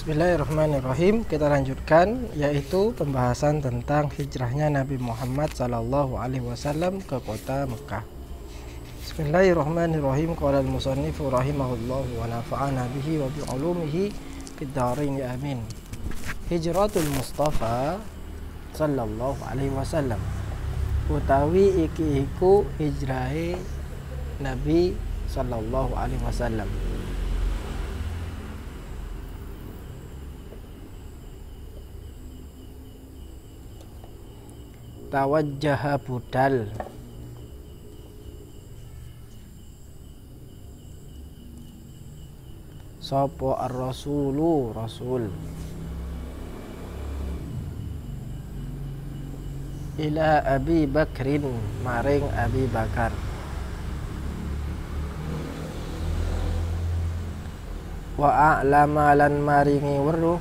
Bismillahirrahmanirrahim. Kita lanjutkan, yaitu pembahasan tentang hijrahnya Nabi Muhammad SAW ke kota Mekah. Bismillahirrahmanirrahim. Qala al-musannifu rahimahullah wa nafa'ana bihi wa bi'ulumihi fid dharain amin. Hijratul Mustafa sallallahu alaihi wasallam utawi iki iku hijrahe Nabi sallallahu alaihi wasallam. Tawajjaha budal sapa ar-rasulu rasul ila Abi Bakrin maring Abi Bakar wa a'lama lan maringi weruh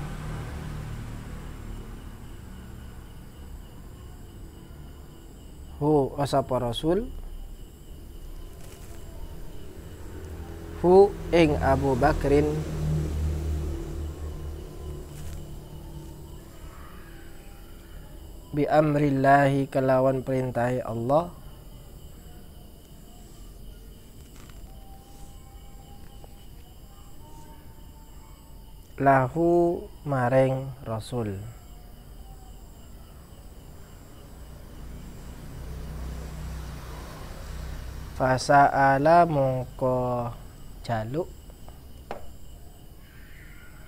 hu asapa rasul hu ing Abu Bakrin bi amrillahi kelawan perintahe Allah lahu maring rasul. Fasa'ala mongko jaluk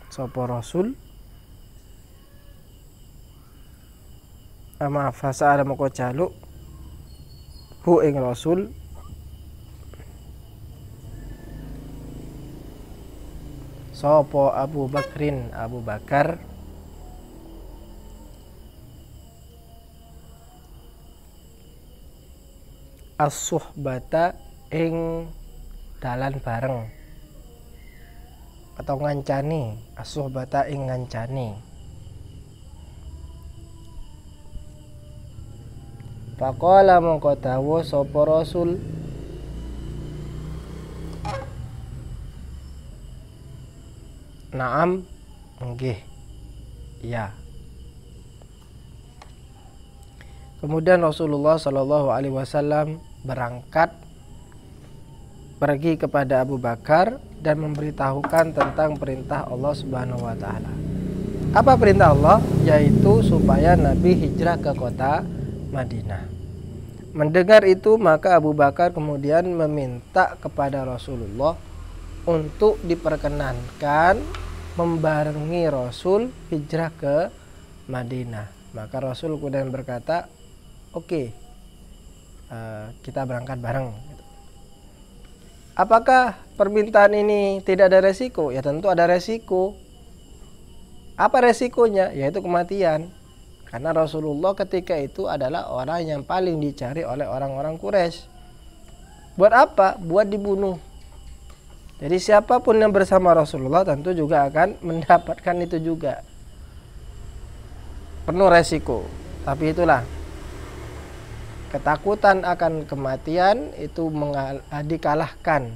sapa rasul fasa'ala mongko jaluk hu ing rasul sapa Abu Bakrin Abu Bakar as-suhbata ing dalan bareng atau ngancani, as-suhbata ing ngancani. Faqala mongko dawuh sapa rasul Naam, nggih. Ya. Kemudian Rasulullah Shallallahu Alaihi Wasallam berangkat pergi kepada Abu Bakar dan memberitahukan tentang perintah Allah Subhanahu Wa Taala. Apa perintah Allah? Yaitu supaya Nabi hijrah ke kota Madinah. Mendengar itu maka Abu Bakar kemudian meminta kepada Rasulullah untuk diperkenankan membarengi Rasul hijrah ke Madinah. Maka Rasul kemudian berkata, Oke, kita berangkat bareng. Apakah permintaan ini tidak ada resiko? Ya tentu ada resiko. Apa resikonya? Yaitu kematian. Karena Rasulullah ketika itu adalah orang yang paling dicari oleh orang-orang Quraisy. Buat apa? Buat dibunuh. Jadi siapapun yang bersama Rasulullah tentu juga akan mendapatkan itu juga. Penuh resiko. Tapi itulah, ketakutan akan kematian itu dikalahkan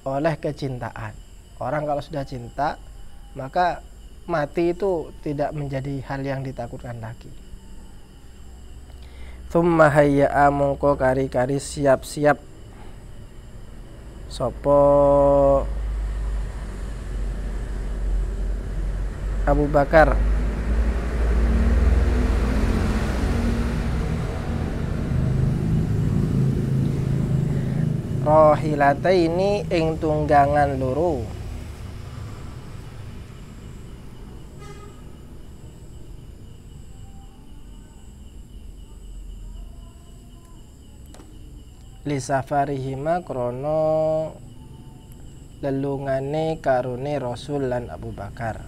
oleh kecintaan. Orang kalau sudah cinta, maka mati itu tidak menjadi hal yang ditakutkan lagi. Tsumma hayya'a mongko kari-kari siap-siap sopo Abu Bakar rohilataini ing tunggangan loro li safarihima krono lelungane karune Rasul lan Abu Bakar.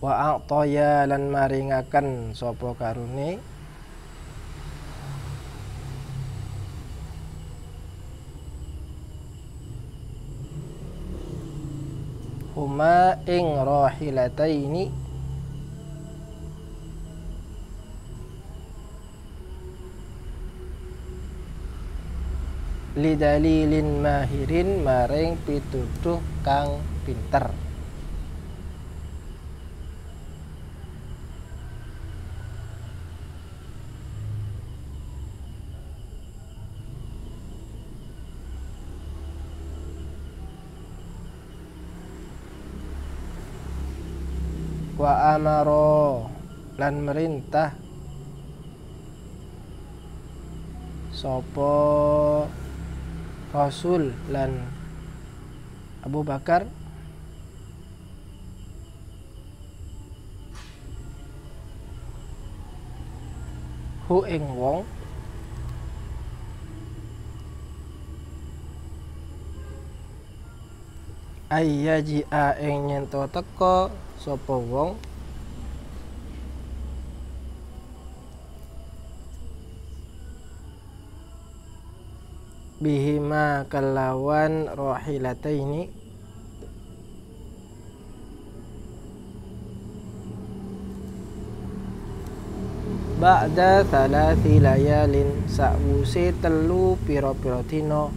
Wa a'taya lan maringaken sapa karune huma ing rahilataini lidalilin mahirin maring pituduh kang pinter. Wa amaro lan merintah sopo Rasul lan Abu Bakar hu ing wong ayyaji'a ing nyento teka sapa wong bihima kelawan rahilataini ba'da thalathi layalin sa'wuse telu pira-pira dina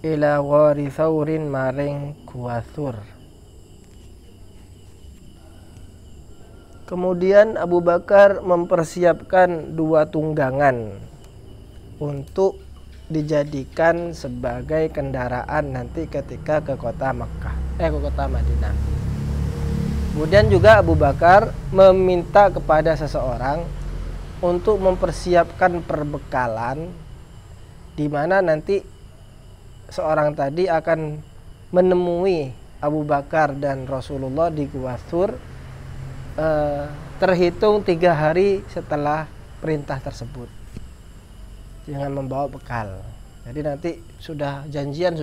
ila ghari thawrin maring gua Thur. Kemudian Abu Bakar mempersiapkan 2 tunggangan untuk dijadikan sebagai kendaraan nanti ketika ke kota ke kota Madinah. Kemudian juga Abu Bakar meminta kepada seseorang untuk mempersiapkan perbekalan di mana nanti seorang tadi akan menemui Abu Bakar dan Rasulullah di Gua Thur terhitung 3 hari setelah perintah tersebut dengan membawa bekal. Jadi nanti sudah janjian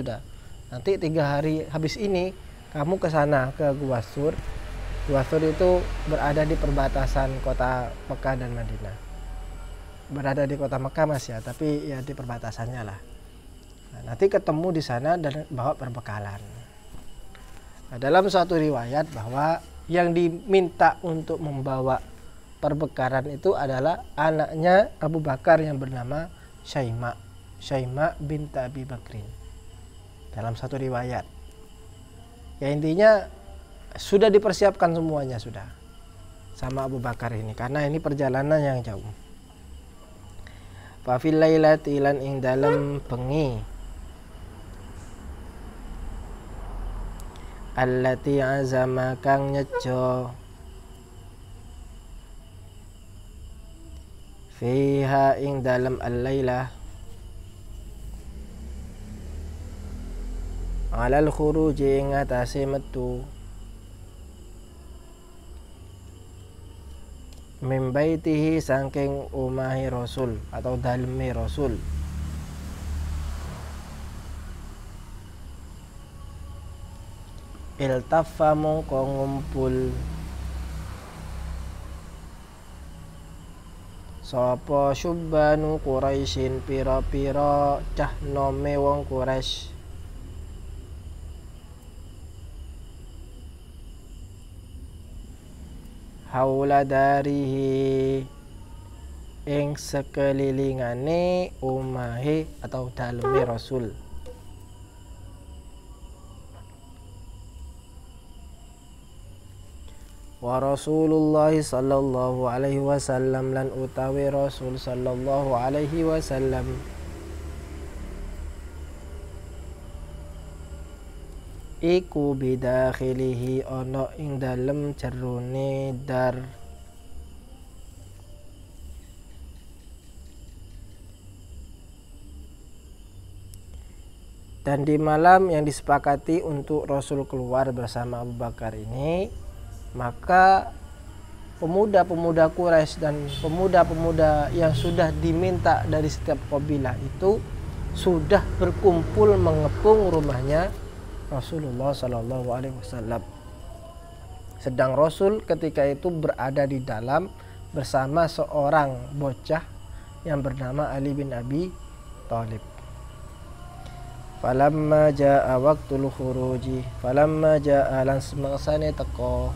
nanti 3 hari habis ini kamu ke sana ke Gua Thur. Gua Thur itu berada di perbatasan kota Mekah dan Madinah. Berada di kota Mekah Mas ya, tapi ya di perbatasannya lah. Nah, nanti ketemu di sana dan bawa perbekalan. Nah, dalam suatu riwayat bahwa yang diminta untuk membawa perbekalan itu adalah anaknya Abu Bakar yang bernama Syaimah bint Abi Bakrin. Dalam satu riwayat. Ya intinya sudah dipersiapkan semuanya sudah sama Abu Bakar ini karena ini perjalanan yang jauh. Fa fil lailati lan ing dalem bengi allati azama kang nyejo fiha ing dalam al-lailah alal khuruji ing atase metu min baitihi saking umahi Rasul atau daleme Rasul. Iltaffa mongko ngumpul sapa syubbanu Quraisyin pira-pira cah nome wong Quraisy haula darihi ing sekelilingane umahe atau daleme Rasul. Wa Rasulullah sallallahu alaihi wasallam lan utawi Rasul sallallahu alaihi wasallam iku bidakhilihi ana ing dalem jerone dar dan di malam yang disepakati untuk Rasul keluar bersama Abu Bakar ini, maka pemuda-pemuda Quraisy dan pemuda-pemuda yang sudah diminta dari setiap kabilah itu sudah berkumpul mengepung rumahnya Rasulullah Sallallahu Alaihi Wasallam. Sedang Rasul ketika itu berada di dalam bersama seorang bocah yang bernama Ali bin Abi Thalib. Falamma jaa waqtul khuruji, falamma jaa lan semangsane teko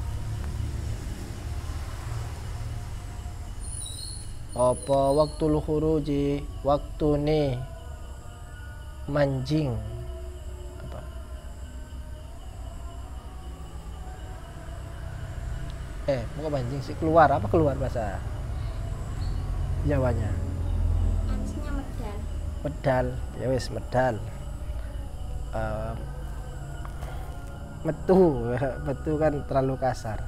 apa waqtul khuruji, waktune manjing, apa bukan manjing sih, keluar bahasa Jawanya? Harusnya medal. Medal, ya wis medal. Metu kan terlalu kasar.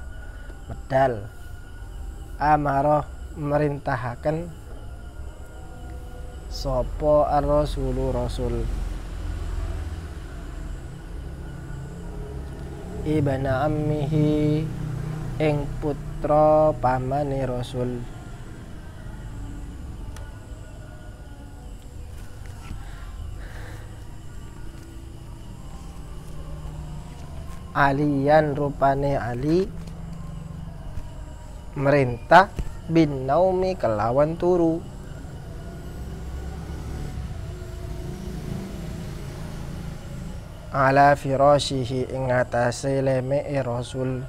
Medal. Amaroh merintahaken sopo ar-rasulu rasul ibana ammihi ing putra pamane rasul Aliyan rupane Ali merintah bin naumi kelawan turu ala firashihi ing atase lemeke rasul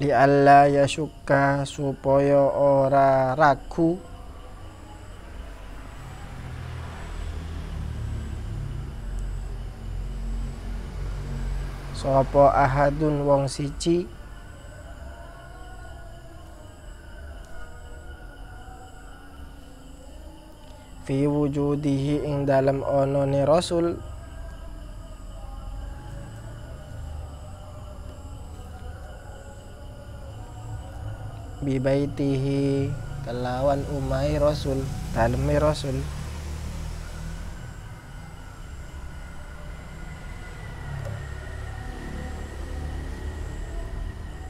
li alla yashukka supaya ora ragu sapa ahadun wong siji fi wujudihi ing dalem onone rasul bibaitihi kelawan umai rasul, daleme rasul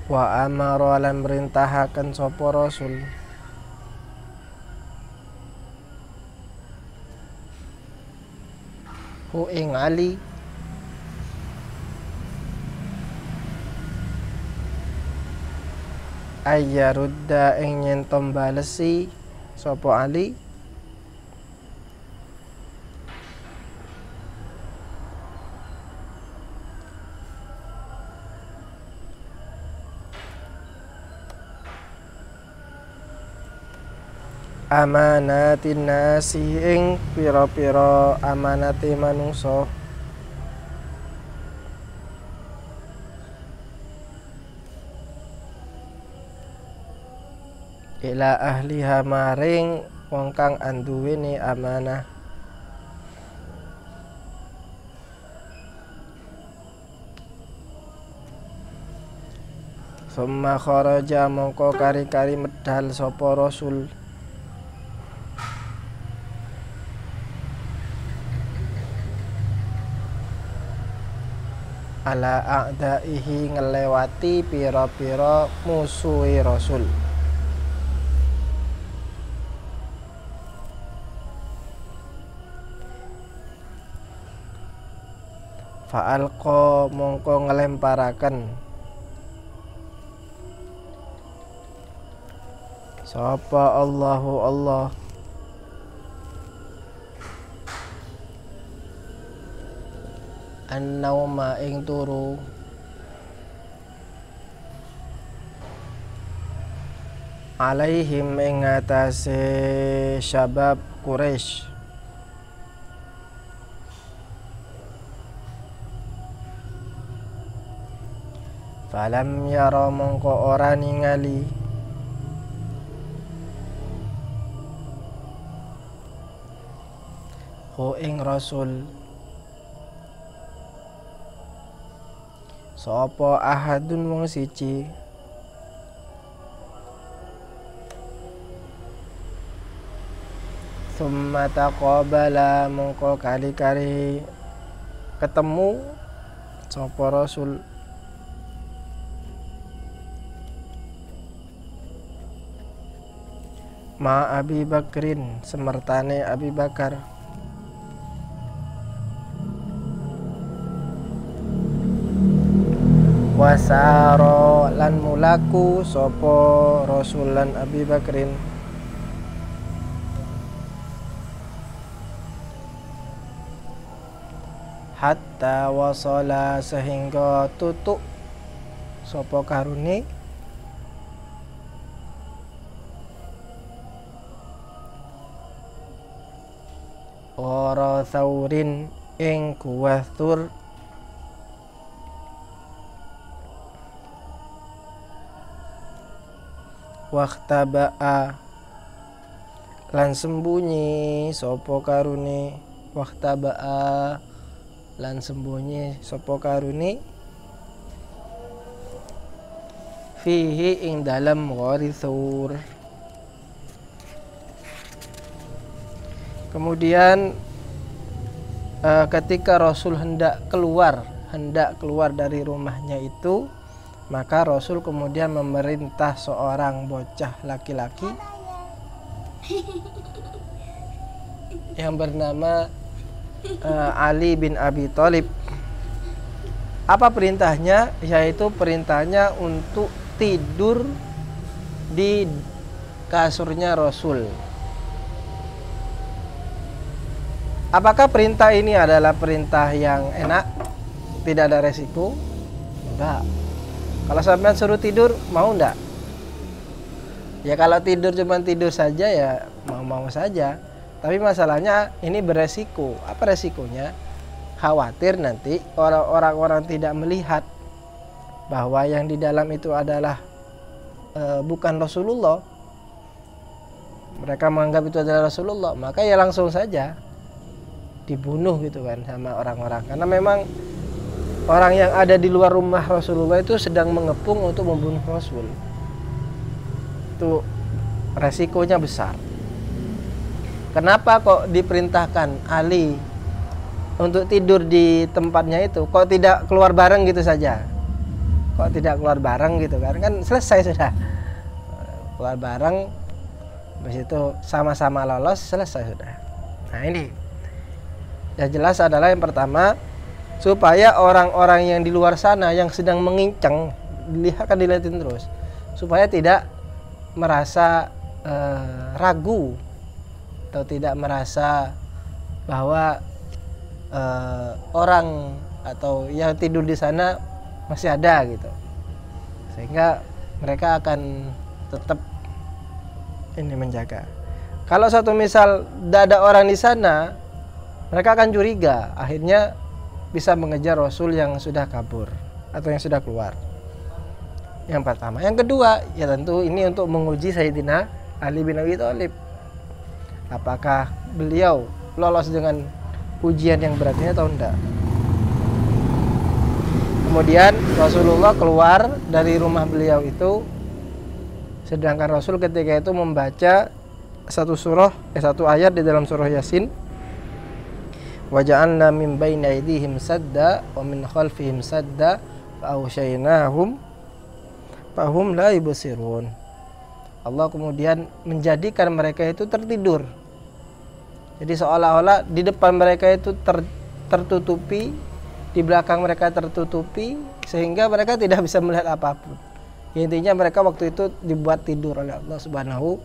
wa amara lan merintahaken sapa rasul hu ing Ali ayyarudda ing yen balesi sapa Ali amanatin nasi ing pira-pira amanate manungsa ila ahliha maring wong kang anduweni amanah summa kharaja mongko kari-kari medal sapa rasul ala a'daihi ngelewati pira-pira musuhi rasul fa'alqa mongko ngelemparaken sapa Allahu Allah an-nauma ing turu alaihim ing atase syabab Quraisy falam yara mongko ora ningali hu ing rasul sapa ahadun wong siji summa taqabala mongko kali-kali ketemu sapa rasul ma Abi Bakrin semertane Abi Bakar wasaro lan mulaku sopo Rasul lan Abi Bakrin hatta wasala sehingga tutuk sopo karuni ora saurin ing kuwah Thur waktaba'a lan sembunyi sopo karuni waktaba'a lan sembunyi sopo karuni fihi ing dalam ghari Thur. Kemudian ketika Rasul hendak keluar dari rumahnya itu, maka Rasul kemudian memerintah seorang bocah laki-laki yang bernama Ali bin Abi Thalib. Apa perintahnya? Yaitu perintahnya untuk tidur di kasurnya Rasul. Apakah perintah ini adalah perintah yang enak? Tidak ada resiko? Enggak. Kalau sampean suruh tidur, mau enggak? Ya kalau tidur cuma tidur saja ya mau-mau saja. Tapi masalahnya ini beresiko. Apa resikonya? Khawatir nanti orang-orang tidak melihat bahwa yang di dalam itu adalah bukan Rasulullah. Mereka menganggap itu adalah Rasulullah, maka ya langsung saja dibunuh gitu kan sama orang-orang. Karena memang orang yang ada di luar rumah Rasulullah itu sedang mengepung untuk membunuh Rasul. Itu resikonya besar. Kenapa kok diperintahkan Ali untuk tidur di tempatnya itu? Kok tidak keluar bareng gitu saja? Kok tidak keluar bareng gitu kan? Kan selesai sudah. Keluar bareng, habis itu sama-sama lolos, selesai sudah. Nah ini yang jelas adalah yang pertama, supaya orang-orang yang di luar sana yang sedang mengincang, dilihatin terus, supaya tidak merasa ragu atau tidak merasa bahwa orang atau yang tidur di sana masih ada gitu, sehingga mereka akan tetap ini menjaga. Kalau satu misal tidak ada orang di sana, mereka akan curiga, akhirnya bisa mengejar Rasul yang sudah kabur atau yang sudah keluar. Yang pertama. Yang kedua, ya tentu ini untuk menguji Sayyidina Ali bin Abi Thalib. Apakah beliau lolos dengan ujian yang berat ini atau enggak. Kemudian Rasulullah keluar dari rumah beliau itu, sedangkan Rasul ketika itu membaca satu ayat di dalam surah Yasin. Wa ja'alna min baini aydihim sadda wa min khalfihim sadda fa awshaynahum fahum la yubsirun. Allah kemudian menjadikan mereka itu tertidur. Jadi seolah-olah di depan mereka itu tertutupi, di belakang mereka tertutupi, sehingga mereka tidak bisa melihat apapun. Intinya mereka waktu itu dibuat tidur oleh Allah Subhanahu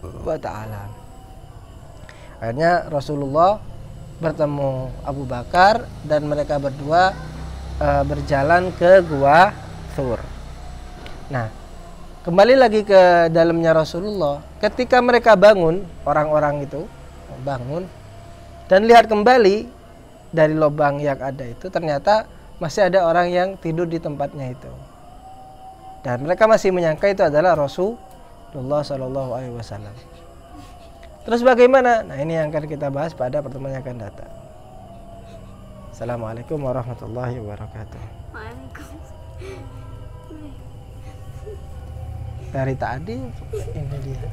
wa ta'ala. Akhirnya Rasulullah bertemu Abu Bakar dan mereka berdua berjalan ke Gua Thur. Nah, kembali lagi ke dalamnya Rasulullah. Ketika mereka bangun, orang-orang itu bangun dan lihat kembali dari lubang yang ada itu, ternyata masih ada orang yang tidur di tempatnya itu. Dan mereka masih menyangka itu adalah Rasulullah SAW. Terus bagaimana? Nah ini yang akan kita bahas pada pertemuan yang akan datang. Assalamualaikum warahmatullahi wabarakatuh. Waalaikumsalam. Dari tadi ini dia.